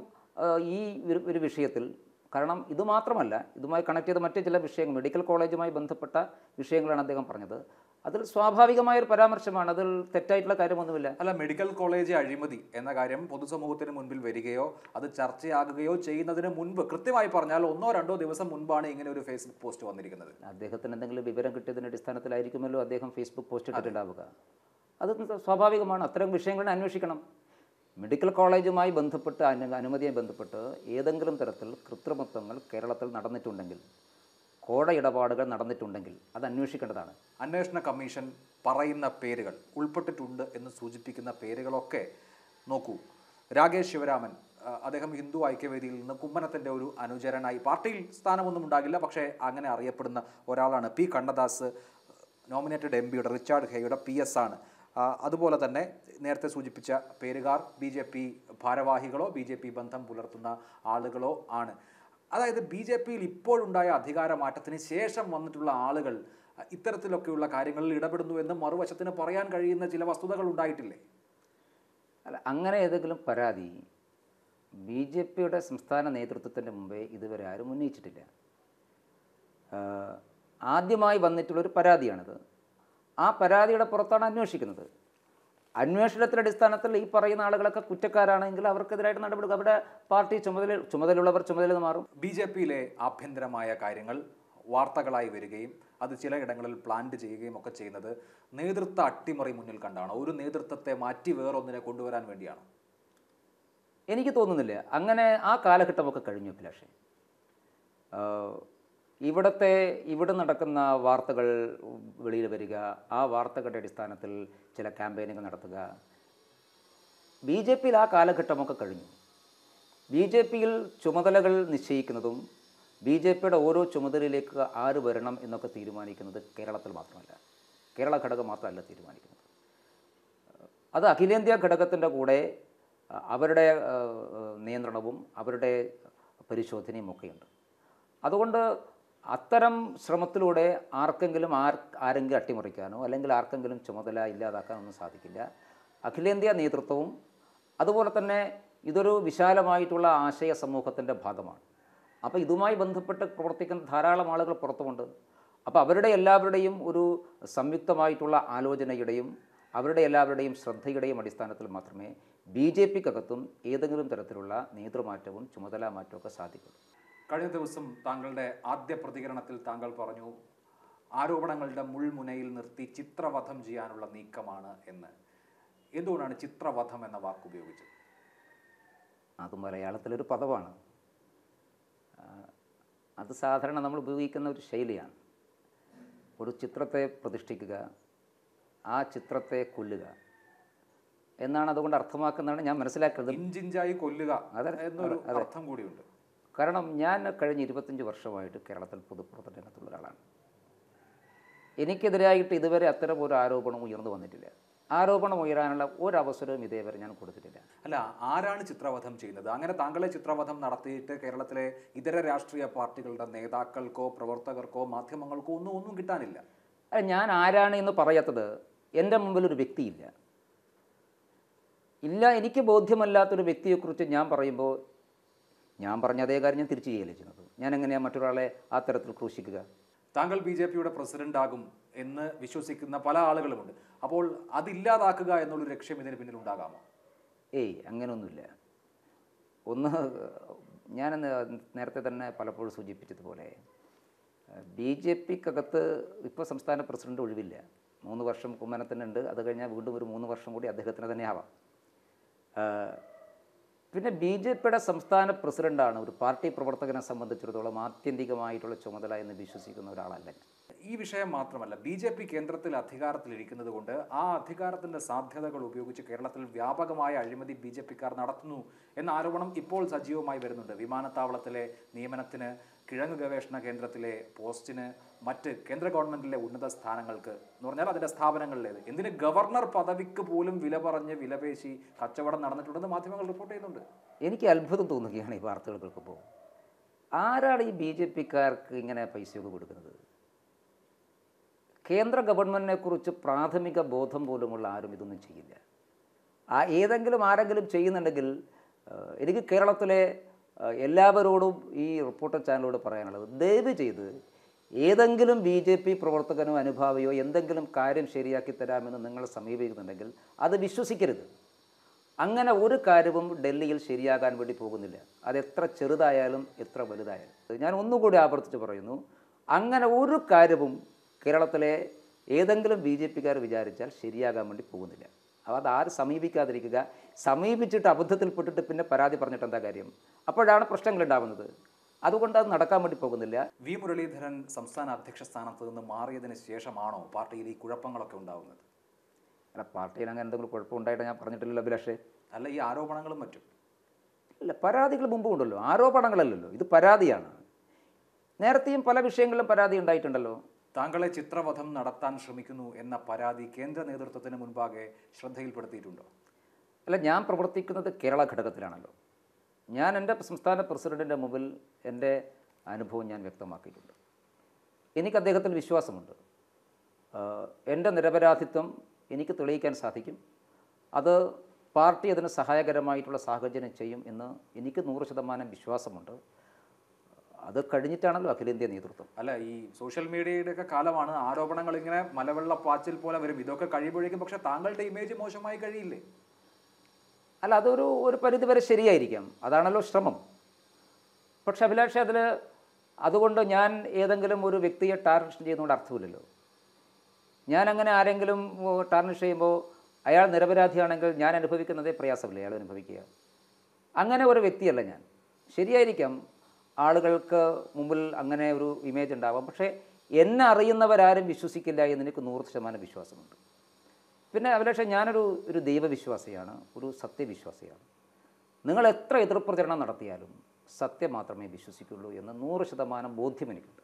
ഈ ഒരു വിഷയത്തിൽ, കാരണം ഇത് മാത്രമല്ല, ഇതുമായി കണക്ട് ചെയ്ത മറ്റു ചില വിഷയങ്ങൾ, മെഡിക്കൽ കോളേജുമായി ബന്ധപ്പെട്ട വിഷയങ്ങളാണ് അദ്ദേഹം പറഞ്ഞത്. അതിൽ സ്വാഭാവികമായൊരു പരാമർശമാണ്. അതിൽ തെറ്റായിട്ടുള്ള കാര്യമൊന്നുമില്ല. അല്ല, മെഡിക്കൽ കോളേജ് അഴിമതി എന്ന കാര്യം പൊതുസമൂഹത്തിന് മുൻപിൽ വരികയോ അത് ചർച്ചയാകുകയോ ചെയ്യുന്നതിന് മുൻപ്, കൃത്യമായി പറഞ്ഞാൽ 1-2 ദിവസം മുൻപാണ് ഇങ്ങനെ ഒരു ഫേസ്ബുക്ക് പോസ്റ്റ് വന്നിരിക്കുന്നത്. അദ്ദേഹത്തിന് എന്തെങ്കിലും വിവരം കിട്ടിയതിൻ്റെ അടിസ്ഥാനത്തിലായിരിക്കുമല്ലോ അദ്ദേഹം ഫേസ്ബുക്ക് പോസ്റ്റ് ഇട്ടിട്ടുണ്ടാവുക. അത് സ്വാഭാവികമാണ്. അത്തരം വിഷയങ്ങളെ അന്വേഷിക്കണം. മെഡിക്കൽ കോളേജുമായി ബന്ധപ്പെട്ട്, അനുമതിയുമായി ബന്ധപ്പെട്ട് ഏതെങ്കിലും തരത്തിൽ കൃത്രിമത്വങ്ങൾ കേരളത്തിൽ നടന്നിട്ടുണ്ടെങ്കിൽ, കോഴ ഇടപാടുകൾ നടന്നിട്ടുണ്ടെങ്കിൽ അത് അന്വേഷിക്കേണ്ടതാണ്. അന്വേഷണ കമ്മീഷൻ പറയുന്ന പേരുകൾ, ഉൾപ്പെട്ടിട്ടുണ്ട് എന്ന് സൂചിപ്പിക്കുന്ന പേരുകളൊക്കെ നോക്കൂ. രാകേഷ് ശിവരാമൻ, അദ്ദേഹം ഹിന്ദു ഐക്യവേദിയിൽ നിന്ന് കുമ്മനത്തിൻ്റെ ഒരു അനുചരനായി, പാർട്ടിയിൽ സ്ഥാനമൊന്നും ഉണ്ടാകില്ല, പക്ഷേ അങ്ങനെ അറിയപ്പെടുന്ന ഒരാളാണ്. P Kannadas nominated MP Richard ഹേയുടെ PS ആണ്. അതുപോലെ തന്നെ നേരത്തെ സൂചിപ്പിച്ച പേരുകാർ BJP ഭാരവാഹികളോ BJP ബന്ധം പുലർത്തുന്ന ആളുകളോ ആണ്. അതായത് BJPയിൽ ഇപ്പോഴുണ്ടായ അധികാരമാറ്റത്തിന് ശേഷം വന്നിട്ടുള്ള ആളുകൾ ഇത്തരത്തിലൊക്കെയുള്ള കാര്യങ്ങളിൽ ഇടപെടുന്നു എന്ന് മറുവശത്തിന് പറയാൻ കഴിയുന്ന ചില വസ്തുതകൾ ഉണ്ടായിട്ടില്ലേ? അല്ല, അങ്ങനെ ഏതെങ്കിലും പരാതി BJPയുടെ സംസ്ഥാന നേതൃത്വത്തിൻ്റെ മുമ്പേ ഇതുവരെ ആരും ഉന്നയിച്ചിട്ടില്ല. ആദ്യമായി വന്നിട്ടുള്ളൊരു പരാതിയാണിത്. ആ പരാതിയുടെ പുറത്താണ് അന്വേഷിക്കുന്നത്. അന്വേഷണത്തിൻ്റെ അടിസ്ഥാനത്തിൽ ഈ പറയുന്ന ആളുകളൊക്കെ കുറ്റക്കാരാണെങ്കിൽ അവർക്കെതിരായിട്ട് നടപടി, അവിടെ പാർട്ടി ചുമതലയുള്ളവർ ചുമതല മാറും. BJPയിലെ ആഭ്യന്തരമായ കാര്യങ്ങൾ വാർത്തകളായി വരികയും അത് ചിലയിടങ്ങളിൽ പ്ലാന്റ് ചെയ്യുകയും ഒക്കെ ചെയ്യുന്നത് നേതൃത്വ അട്ടിമറി മുന്നിൽ കണ്ടാണ്. ഒരു നേതൃത്വത്തെ മാറ്റി വേറൊന്നിനെ കൊണ്ടുവരാൻ വേണ്ടിയാണ്. എനിക്ക് തോന്നുന്നില്ല. അങ്ങനെ ആ കാലഘട്ടമൊക്കെ കഴിഞ്ഞു അഭിലാഷേ. ഇവിടെ നടക്കുന്ന വാർത്തകൾ വെളിയിൽ വരിക, ആ വാർത്തകളുടെ അടിസ്ഥാനത്തിൽ ചില ക്യാമ്പയിനുകൾ നടത്തുക, BJPയിൽ ആ കാലഘട്ടമൊക്കെ കഴിഞ്ഞു. BJPയിൽ ചുമതലകൾ നിശ്ചയിക്കുന്നതും BJPയുടെ ഓരോ ചുമതലയിലേക്ക് ആര് വരണം എന്നൊക്കെ തീരുമാനിക്കുന്നത് കേരളത്തിൽ മാത്രമല്ല, കേരള ഘടകം മാത്രമല്ല തീരുമാനിക്കുന്നത്. അത് അഖിലേന്ത്യാ ഘടകത്തിൻ്റെ കൂടെ അവരുടെ നിയന്ത്രണവും അവരുടെ പരിശോധനയും ഒക്കെയുണ്ട്. അതുകൊണ്ട് അത്തരം ശ്രമത്തിലൂടെ ആരെങ്കിലും അട്ടിമറിക്കാനോ അല്ലെങ്കിൽ ആർക്കെങ്കിലും ചുമതല ഇല്ലാതാക്കാനോ ഒന്നും സാധിക്കില്ല. അഖിലേന്ത്യാ നേതൃത്വവും അതുപോലെ തന്നെ ഇതൊരു വിശാലമായിട്ടുള്ള ആശയ സമൂഹത്തിൻ്റെ ഭാഗമാണ്. അപ്പോൾ ഇതുമായി ബന്ധപ്പെട്ട് പ്രവർത്തിക്കുന്ന ധാരാളം ആളുകൾ പുറത്തുമുണ്ട്. അപ്പോൾ അവരുടെ എല്ലാവരുടെയും ഒരു സംയുക്തമായിട്ടുള്ള ആലോചനയുടെയും അവരുടെ എല്ലാവരുടെയും ശ്രദ്ധയുടെയും അടിസ്ഥാനത്തിൽ മാത്രമേ BJPക്കകത്തും ഏതെങ്കിലും തരത്തിലുള്ള നേതൃമാറ്റവും ചുമതലാ മാറ്റവും ഒക്കെ സാധിക്കുള്ളൂ. കഴിഞ്ഞ ദിവസം താങ്കളുടെ ആദ്യ പ്രതികരണത്തിൽ താങ്കൾ പറഞ്ഞു ആരോപണങ്ങളുടെ മുൾമുനയിൽ നിർത്തി ചിത്രവധം ചെയ്യാനുള്ള നീക്കമാണ് എന്ന്. എന്തുകൊണ്ടാണ് ചിത്രവധം എന്ന വാക്ക് ഉപയോഗിച്ചത്? അത് മലയാളത്തിലൊരു പദമാണ്. അത് സാധാരണ നമ്മൾ ഉപയോഗിക്കുന്ന ഒരു ശൈലിയാണ്. ഒരു ചിത്രത്തെ പ്രതിഷ്ഠിക്കുക, ആ ചിത്രത്തെ കൊല്ലുക എന്നാണ് അതുകൊണ്ട് അർത്ഥമാക്കുന്നതാണ് ഞാൻ മനസ്സിലാക്കുന്നത്. ഇഞ്ചിഞ്ചായി കൊല്ലുക എന്നൊരു അർത്ഥം കൂടിയുണ്ട്. കാരണം ഞാൻ കഴിഞ്ഞ 25 വർഷമായിട്ട് കേരളത്തിൽ പൊതുപ്രവർത്തന രംഗത്തുള്ള ഒരാളാണ്. എനിക്കെതിരായിട്ട് ഇതുവരെ അത്തരം ഒരു ആരോപണം ഉയർന്നു വന്നിട്ടില്ല. ആരോപണം ഉയരാനുള്ള ഒരവസരവും ഇതേവരെ ഞാൻ കൊടുത്തിട്ടില്ല. അല്ല, ആരാണ് ചിത്രവധം ചെയ്യുന്നത്? അങ്ങനെ താങ്കളെ ചിത്രവധം നടത്തിയിട്ട് കേരളത്തിലെ ഇതര രാഷ്ട്രീയ പാർട്ടികളുടെ നേതാക്കൾക്കോ പ്രവർത്തകർക്കോ മാധ്യമങ്ങൾക്കോ ഒന്നും കിട്ടാനില്ല. ഞാൻ ആരാണ് എന്ന് പറയാത്തത് എൻ്റെ മുമ്പിൽ ഒരു വ്യക്തിയില്ല. എനിക്ക് ബോധ്യമല്ലാത്തൊരു വ്യക്തിയെക്കുറിച്ച് ഞാൻ പറയുമ്പോൾ ഞാൻ പറഞ്ഞ അതേ കാര്യം ഞാൻ തിരിച്ചു ചെയ്യുകയല്ലേ ചെയ്യുന്നത്. ഞാൻ എങ്ങനെയാണ് മറ്റൊരാളെ ആ തരത്തിൽ ക്രൂശിക്കുക? താങ്കൾ BJPയുടെ പ്രസിഡന്റ് ആകും എന്ന് വിശ്വസിക്കുന്ന പല ആളുകളുമുണ്ട്. അപ്പോൾ അതില്ലാതാക്കുക എന്നുള്ളൊരു ലക്ഷ്യം ഇതിന് പിന്നിൽ ഉണ്ടാകാമോ? അങ്ങനെയൊന്നുമില്ല. ഞാൻ നേരത്തെ തന്നെ പലപ്പോഴും സൂചിപ്പിച്ചതുപോലെ BJPക്കകത്ത് ഇപ്പോൾ സംസ്ഥാന പ്രസിഡന്റ് ഒഴിവില്ല. 3 വർഷം കുമ്മനത്തിനുണ്ട്. അത് കഴിഞ്ഞാൽ വീണ്ടും ഒരു 3 വർഷം കൂടി അദ്ദേഹത്തിന് തന്നെ ആവാം. പിന്നെ BJPയുടെ സംസ്ഥാന പ്രസിഡൻ്റാണ് ഒരു പാർട്ടി പ്രവർത്തകനെ സംബന്ധിച്ചിടത്തോളം ആത്യന്തികമായിട്ടുള്ള ചുമതല എന്ന് വിശ്വസിക്കുന്ന ഒരാളല്ല. ഈ വിഷയം മാത്രമല്ല, BJP കേന്ദ്രത്തിൽ അധികാരത്തിലിരിക്കുന്നത് കൊണ്ട് ആ അധികാരത്തിൻ്റെ സാധ്യതകൾ ഉപയോഗിച്ച് കേരളത്തിൽ വ്യാപകമായ അഴിമതി BJPക്കാർ നടത്തുന്നു എന്ന ആരോപണം ഇപ്പോൾ സജീവമായി വരുന്നുണ്ട്. വിമാനത്താവളത്തിലെ നിയമനത്തിന്, കിഴങ്ങ് ഗവേഷണ കേന്ദ്രത്തിലെ പോസ്റ്റിന്, മറ്റ് കേന്ദ്ര ഗവൺമെൻറ്റിലെ ഉന്നത സ്ഥാനങ്ങൾക്ക് എന്ന് പറഞ്ഞാൽ അതിൻ്റെ സ്ഥാപനങ്ങളിലേത്, എന്തിന് ഗവർണർ പദവിക്ക് പോലും വിലപേശി കച്ചവടം നടന്നിട്ടുണ്ടെന്ന് മാധ്യമങ്ങൾ റിപ്പോർട്ട് ചെയ്യുന്നുണ്ട്. എനിക്ക് അത്ഭുതം തോന്നുകയാണ് ഈ വാർത്തകൾ കേൾക്കുമ്പോൾ. ആരാണ് ഈ BJPക്കാർക്ക് ഇങ്ങനെ പൈസയൊക്കെ കൊടുക്കുന്നത്? കേന്ദ്ര ഗവൺമെൻറ്റിനെക്കുറിച്ച് പ്രാഥമിക ബോധം പോലുമുള്ള ആരും ഇതൊന്നും ചെയ്യില്ല. ആരെങ്കിലും ചെയ്യുന്നുണ്ടെങ്കിൽ എനിക്ക് കേരളത്തിലെ എല്ലാവരോടും ഈ റിപ്പോർട്ടർ ചാനലോട് പറയാനുള്ളത്, ദയവ് ചെയ്ത് ഏതെങ്കിലും BJP പ്രവർത്തകനോ അനുഭാവിയോ എന്തെങ്കിലും കാര്യം ശരിയാക്കി തരാമെന്ന് നിങ്ങൾ സമീപിക്കുന്നുണ്ടെങ്കിൽ അത് വിശ്വസിക്കരുത്. അങ്ങനെ ഒരു കാര്യവും ഡൽഹിയിൽ ശരിയാകാൻ വേണ്ടി പോകുന്നില്ല. അതെത്ര ചെറുതായാലും എത്ര വലുതായാലും. ഞാൻ ഒന്നുകൂടി ആവർത്തിച്ച് പറയുന്നു, അങ്ങനെ ഒരു കാര്യവും കേരളത്തിലെ ഏതെങ്കിലും BJPക്കാർ വിചാരിച്ചാൽ ശരിയാകാൻ വേണ്ടി പോകുന്നില്ല. അപ്പോൾ അതാരും സമീപിക്കാതിരിക്കുക. സമീപിച്ചിട്ട് അബദ്ധത്തിൽപ്പെട്ടിട്ട് പിന്നെ പരാതി പറഞ്ഞിട്ട് എന്താ കാര്യം? അപ്പോഴാണ് പ്രശ്നങ്ങൾ ഉണ്ടാകുന്നത്. അതുകൊണ്ട് അത് നടക്കാൻ വേണ്ടി പോകുന്നില്ല. വി മുരളീധരൻ സംസ്ഥാന അധ്യക്ഷ സ്ഥാനത്ത് നിന്ന് മാറിയതിന് ശേഷമാണോ പാർട്ടിയിൽ ഈ കുഴപ്പങ്ങളൊക്കെ ഉണ്ടാകുന്നത്? അല്ല, പാർട്ടിയിൽ അങ്ങനെ എന്തെങ്കിലും കുഴപ്പമുണ്ടായിട്ട് ഞാൻ പറഞ്ഞിട്ടില്ലല്ലോ അഭിലാഷേ. അല്ല, ഈ ആരോപണങ്ങളും മറ്റും ഇല്ല, പരാതികൾ മുമ്പും ഉണ്ടല്ലോ, ആരോപണങ്ങളല്ലല്ലോ, ഇത് പരാതിയാണ്. നേരത്തെയും പല വിഷയങ്ങളിലും പരാതി ഉണ്ടായിട്ടുണ്ടല്ലോ. താങ്കളെ ചിത്രവധം നടത്താൻ ശ്രമിക്കുന്നു എന്ന പരാതി കേന്ദ്ര നേതൃത്വത്തിന് മുൻപാകെ ശ്രദ്ധയിൽപ്പെടുത്തിയിട്ടുണ്ടോ? അല്ല, ഞാൻ പ്രവർത്തിക്കുന്നത് കേരള ഘടകത്തിലാണല്ലോ. ഞാൻ എൻ്റെ സംസ്ഥാന പ്രസിഡൻറ്റിൻ്റെ മുമ്പിൽ എൻ്റെ അനുഭവം ഞാൻ വ്യക്തമാക്കിയിട്ടുണ്ട്. എനിക്ക് അദ്ദേഹത്തിൽ വിശ്വാസമുണ്ട്. എൻ്റെ നിരപരാധിത്വം എനിക്ക് തെളിയിക്കാൻ സാധിക്കും. അത് പാർട്ടി അതിന് സഹായകരമായിട്ടുള്ള സാഹചര്യം ചെയ്യും എന്ന് എനിക്ക് 100% വിശ്വാസമുണ്ട്. അത് കഴിഞ്ഞിട്ടാണല്ലോ അഖിലേന്ത്യാ നേതൃത്വം. അല്ല, ഈ സോഷ്യൽ മീഡിയയുടെ ഒക്കെ കാലമാണ്. ആരോപണങ്ങൾ ഇങ്ങനെ മലവെള്ളപ്പാച്ചിൽ പോലെ വരും. ഇതൊക്കെ കഴിയുമ്പോഴേക്കും പക്ഷേ താങ്കളുടെ ഇമേജ് മോശമായി കഴിയില്ലേ? അല്ല, ഒരു പരിധിവരെ ശരിയായിരിക്കാം. അതാണല്ലോ ശ്രമം. പക്ഷെ അഭിലാഷ്, അതുകൊണ്ട് ഞാൻ ഏതെങ്കിലും ഒരു വ്യക്തിയെ ടാർണിഷ് ചെയ്യുന്നതുകൊണ്ട് അർത്ഥമില്ലല്ലോ. ഞാനങ്ങനെ ആരെങ്കിലും ടാർണിഷ് ചെയ്യുമ്പോൾ അയാൾ നിരപരാധിയാണെങ്കിൽ ഞാൻ അനുഭവിക്കുന്നതേ പ്രയാസമില്ല അയാൾ അനുഭവിക്കുക. അങ്ങനെ ഒരു വ്യക്തിയല്ല ഞാൻ. ശരിയായിരിക്കാം, ആളുകൾക്ക് മുമ്പിൽ അങ്ങനെ ഒരു ഇമേജ് ഉണ്ടാവാം. പക്ഷേ എന്നെ അറിയുന്നവരാരും വിശ്വസിക്കില്ല എന്ന് എനിക്ക് 100% വിശ്വാസമുണ്ട്. പിന്നെ അഭിലാഷേ, ഞാനൊരു ദൈവവിശ്വാസിയാണ്, ഒരു സത്യവിശ്വാസിയാണ്. നിങ്ങൾ എത്ര എതിർപ്രചരണം നടത്തിയാലും സത്യം മാത്രമേ വിശ്വസിക്കുള്ളൂ എന്ന് 100% ബോധ്യം എനിക്കുണ്ട്.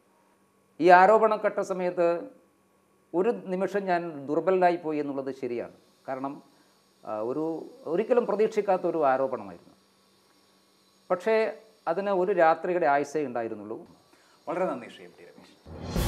ഈ ആരോപണം കേട്ട സമയത്ത് ഒരു നിമിഷം ഞാൻ ദുർബലനായിപ്പോയി എന്നുള്ളത് ശരിയാണ്. കാരണം ഒരിക്കലും പ്രതീക്ഷിക്കാത്ത ഒരു ആരോപണമായിരുന്നു. പക്ഷേ അതിന് ഒരു രാത്രിയുടെ ആയുസ്സേ ഉണ്ടായിരുന്നുള്ളൂ. വളരെ നന്ദി ശ്രീ എം ടി രമേശ്.